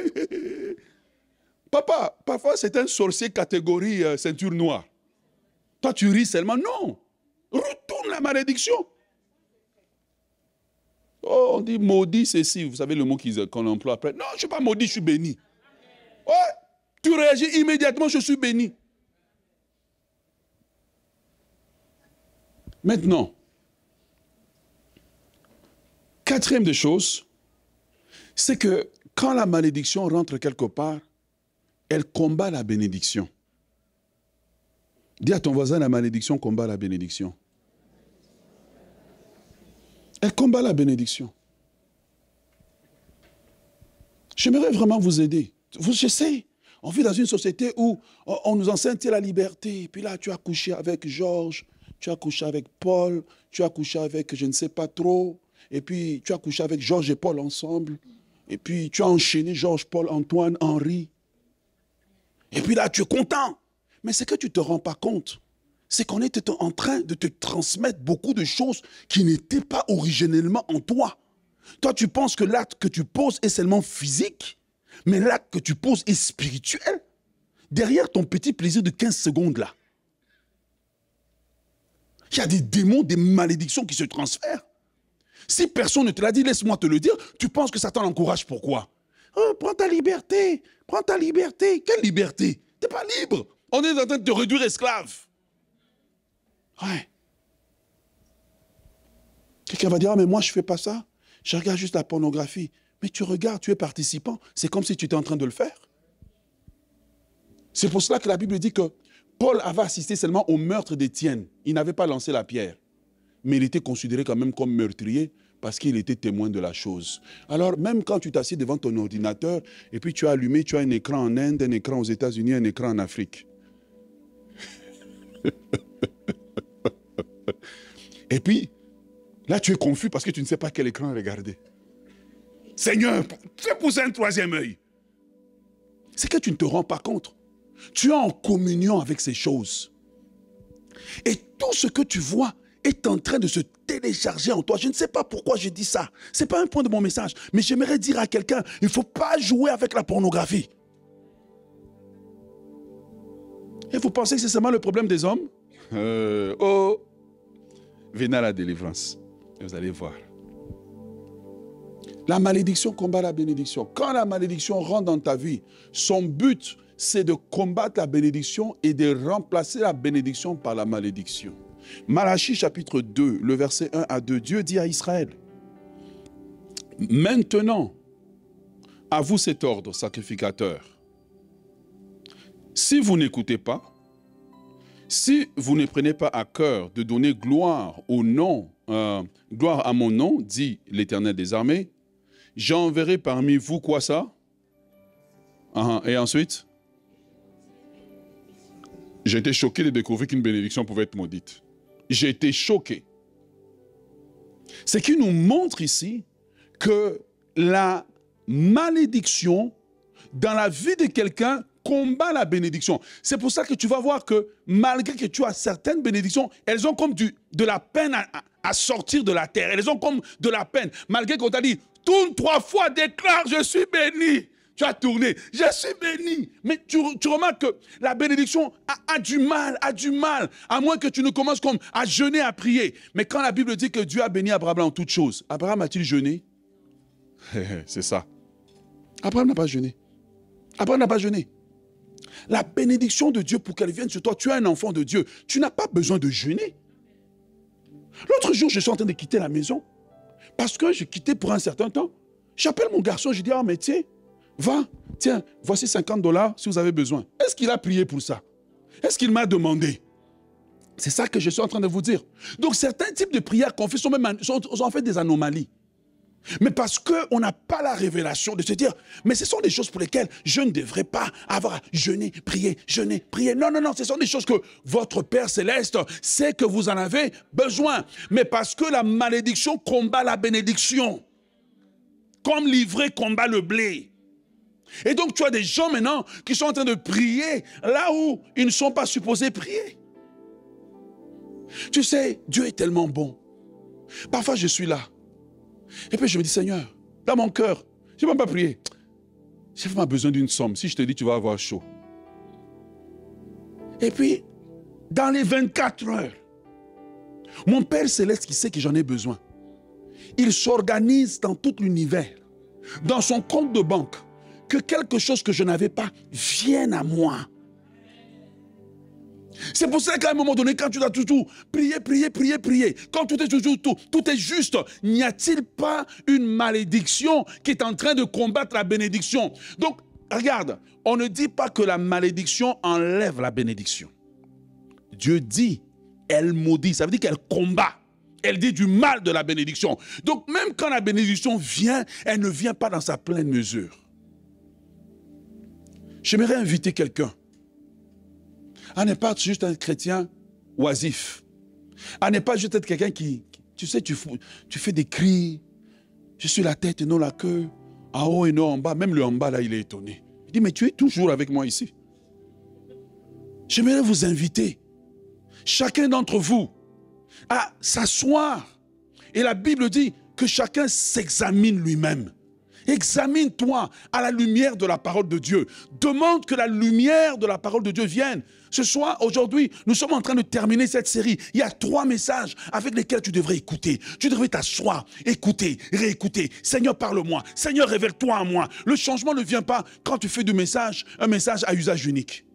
Papa, parfois c'est un sorcier catégorie ceinture noire. Toi tu ris seulement. Non. Retourne la malédiction. Oh, on dit maudit ceci. Vous savez le mot qu'on emploie après. Non, je ne suis pas maudit, je suis béni. Ouais. Tu réagis immédiatement, je suis béni. Maintenant, quatrième des choses, c'est que quand la malédiction rentre quelque part, elle combat la bénédiction. Dis à ton voisin, la malédiction combat la bénédiction. Elle combat la bénédiction. J'aimerais vraiment vous aider. Je sais, on vit dans une société où on nous enseigne la liberté. Et puis là, tu as couché avec Georges, tu as couché avec Paul, tu as couché avec je ne sais pas trop. Et puis, tu as couché avec Georges et Paul ensemble. Et puis, tu as enchaîné Georges, Paul, Antoine, Henri. Et puis là, tu es content. Mais ce que tu ne te rends pas compte, c'est qu'on était en train de te transmettre beaucoup de choses qui n'étaient pas originellement en toi. Toi, tu penses que l'acte que tu poses est seulement physique, mais l'acte que tu poses est spirituel. Derrière ton petit plaisir de 15 secondes là, il y a des démons, des malédictions qui se transfèrent. Si personne ne te l'a dit, laisse-moi te le dire, tu penses que Satan l'encourage, pourquoi? Oh, prends ta liberté, prends ta liberté. Quelle liberté? Tu n'es pas libre. On est en train de te réduire esclave. Ouais. Quelqu'un va dire, ah, mais moi je ne fais pas ça. Je regarde juste la pornographie. Mais tu regardes, tu es participant. C'est comme si tu étais en train de le faire. C'est pour cela que la Bible dit que Paul avait assisté seulement au meurtre d'Étienne. Il n'avait pas lancé la pierre. Mais il était considéré quand même comme meurtrier parce qu'il était témoin de la chose. Alors, même quand tu t'assieds devant ton ordinateur et puis tu as allumé, tu as un écran en Inde, un écran aux États-Unis, un écran en Afrique. Et puis, là, tu es confus parce que tu ne sais pas quel écran regarder. Seigneur, fais pousser un troisième œil. C'est que tu ne te rends pas compte. Tu es en communion avec ces choses. Et tout ce que tu vois est en train de se télécharger en toi. Je ne sais pas pourquoi je dis ça. Ce n'est pas un point de mon message. Mais j'aimerais dire à quelqu'un, il ne faut pas jouer avec la pornographie. Et vous pensez que c'est seulement le problème des hommes? Venez à la délivrance. Et vous allez voir. La malédiction combat la bénédiction. Quand la malédiction rentre dans ta vie, son but, c'est de combattre la bénédiction et de remplacer la bénédiction par la malédiction. Malachie chapitre 2, le verset 1 à 2, Dieu dit à Israël, « Maintenant, à vous cet ordre, sacrificateur. Si vous n'écoutez pas, si vous ne prenez pas à cœur de donner gloire au nom, gloire à mon nom, dit l'Éternel des armées, j'enverrai parmi vous quoi ça? Et ensuite, j'ai été choqué de découvrir qu'une bénédiction pouvait être maudite. J'ai été choqué. Ce qui nous montre ici que la malédiction dans la vie de quelqu'un combat la bénédiction. C'est pour ça que tu vas voir que malgré que tu as certaines bénédictions, elles ont comme de la peine à sortir de la terre. Elles ont comme de la peine. Malgré qu'on t'a dit, tourne 3 fois, déclare, je suis béni. Tu as tourné, je suis béni. Mais tu remarques que la bénédiction a du mal, à moins que tu ne commences comme à jeûner, à prier. Mais quand la Bible dit que Dieu a béni Abraham en toutes choses, Abraham a-t-il jeûné? C'est ça. Abraham n'a pas jeûné. Abraham n'a pas jeûné. La bénédiction de Dieu, pour qu'elle vienne sur toi, tu es un enfant de Dieu. Tu n'as pas besoin de jeûner. L'autre jour, je suis en train de quitter la maison. Parce que j'ai quitté pour un certain temps. J'appelle mon garçon, je dis, ah mais tiens, va, tiens, voici $50 si vous avez besoin. Est-ce qu'il a prié pour ça? Est-ce qu'il m'a demandé? C'est ça que je suis en train de vous dire. Donc certains types de prières qu'on fait sont en fait des anomalies. Mais parce qu'on n'a pas la révélation de se dire, mais ce sont des choses pour lesquelles je ne devrais pas avoir à jeûner, prier. Non, non, non, ce sont des choses que votre Père Céleste sait que vous en avez besoin. Mais parce que la malédiction combat la bénédiction. Comme l'ivraie combat le blé. Et donc tu as des gens maintenant qui sont en train de prier là où ils ne sont pas supposés prier. Tu sais, Dieu est tellement bon. Parfois je suis là. Et puis je me dis, Seigneur, dans mon cœur, je ne vais même pas prier. J'ai vraiment besoin d'une somme. Si je te dis, tu vas avoir chaud. Et puis, dans les 24 heures, mon Père Céleste qui sait que j'en ai besoin, il s'organise dans tout l'univers, dans son compte de banque, que quelque chose que je n'avais pas vienne à moi. C'est pour ça qu'à un moment donné, quand tu dois toujours prier, quand tout est juste, n'y a-t-il pas une malédiction qui est en train de combattre la bénédiction? Donc, regarde, on ne dit pas que la malédiction enlève la bénédiction. Dieu dit, elle maudit, ça veut dire qu'elle combat. Elle dit du mal de la bénédiction. Donc, même quand la bénédiction vient, elle ne vient pas dans sa pleine mesure. J'aimerais inviter quelqu'un à ne pas être juste un chrétien oisif. À ne pas juste être quelqu'un qui, tu sais, tu fais des cris. Je suis la tête et non la queue. En haut et non en bas. Même le en bas, là, il est étonné. Il dit, mais tu es toujours avec moi ici. J'aimerais vous inviter, chacun d'entre vous, à s'asseoir. Et la Bible dit que chacun s'examine lui-même. Examine-toi à la lumière de la parole de Dieu. Demande que la lumière de la parole de Dieu vienne. Ce soir, aujourd'hui, nous sommes en train de terminer cette série. Il y a 3 messages avec lesquels tu devrais écouter. Tu devrais t'asseoir, écouter, réécouter. Seigneur, parle-moi. Seigneur, révèle-toi à moi. Le changement ne vient pas quand tu fais du message, un message à usage unique.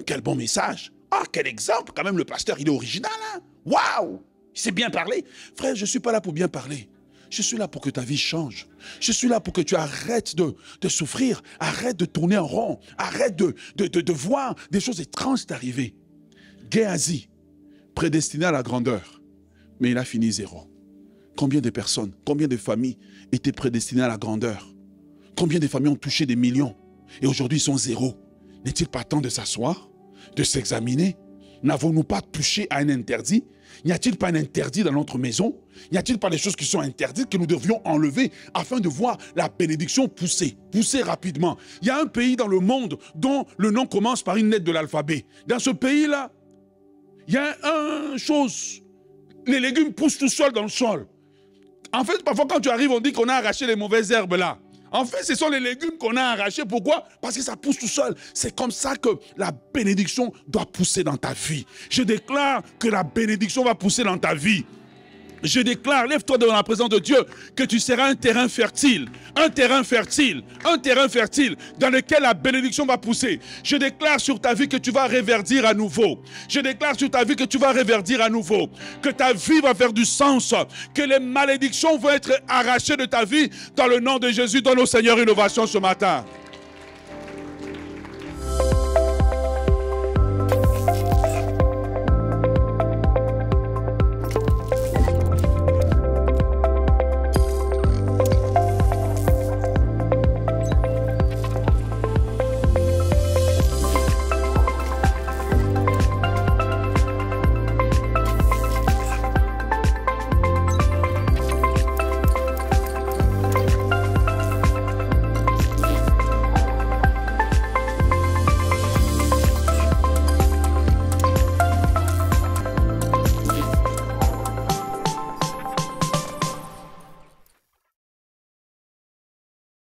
Quel bon message. Ah, quel exemple. Quand même, le pasteur, il est original. Hein? Waouh! Il sait bien parler. Frère, je ne suis pas là pour bien parler. Je suis là pour que ta vie change. Je suis là pour que tu arrêtes de souffrir. Arrête de tourner en rond. Arrête de voir des choses étranges t'arriver. Géhazi, prédestiné à la grandeur, mais il a fini 0. Combien de personnes, combien de familles étaient prédestinées à la grandeur? Combien de familles ont touché des millions et aujourd'hui ils sont 0? N'est-il pas temps de s'asseoir, de s'examiner? N'avons-nous pas touché à un interdit? N'y a-t-il pas un interdit dans notre maison? N'y a-t-il pas des choses qui sont interdites que nous devrions enlever afin de voir la bénédiction pousser rapidement? Il y a un pays dans le monde dont le nom commence par une lettre de l'alphabet. Dans ce pays-là, il y a une chose. Les légumes poussent tout seuls dans le sol. En fait, parfois quand tu arrives, on dit qu'on a arraché les mauvaises herbes là. En fait, ce sont les légumes qu'on a arrachés. Pourquoi? Parce que ça pousse tout seul. C'est comme ça que la bénédiction doit pousser dans ta vie. Je déclare que la bénédiction va pousser dans ta vie. Je déclare, lève-toi devant la présence de Dieu, que tu seras un terrain fertile, un terrain fertile, un terrain fertile dans lequel la bénédiction va pousser. Je déclare sur ta vie que tu vas réverdir à nouveau. Je déclare sur ta vie que tu vas réverdir à nouveau, que ta vie va faire du sens, que les malédictions vont être arrachées de ta vie dans le nom de Jésus. Donne au Seigneur une ovation ce matin.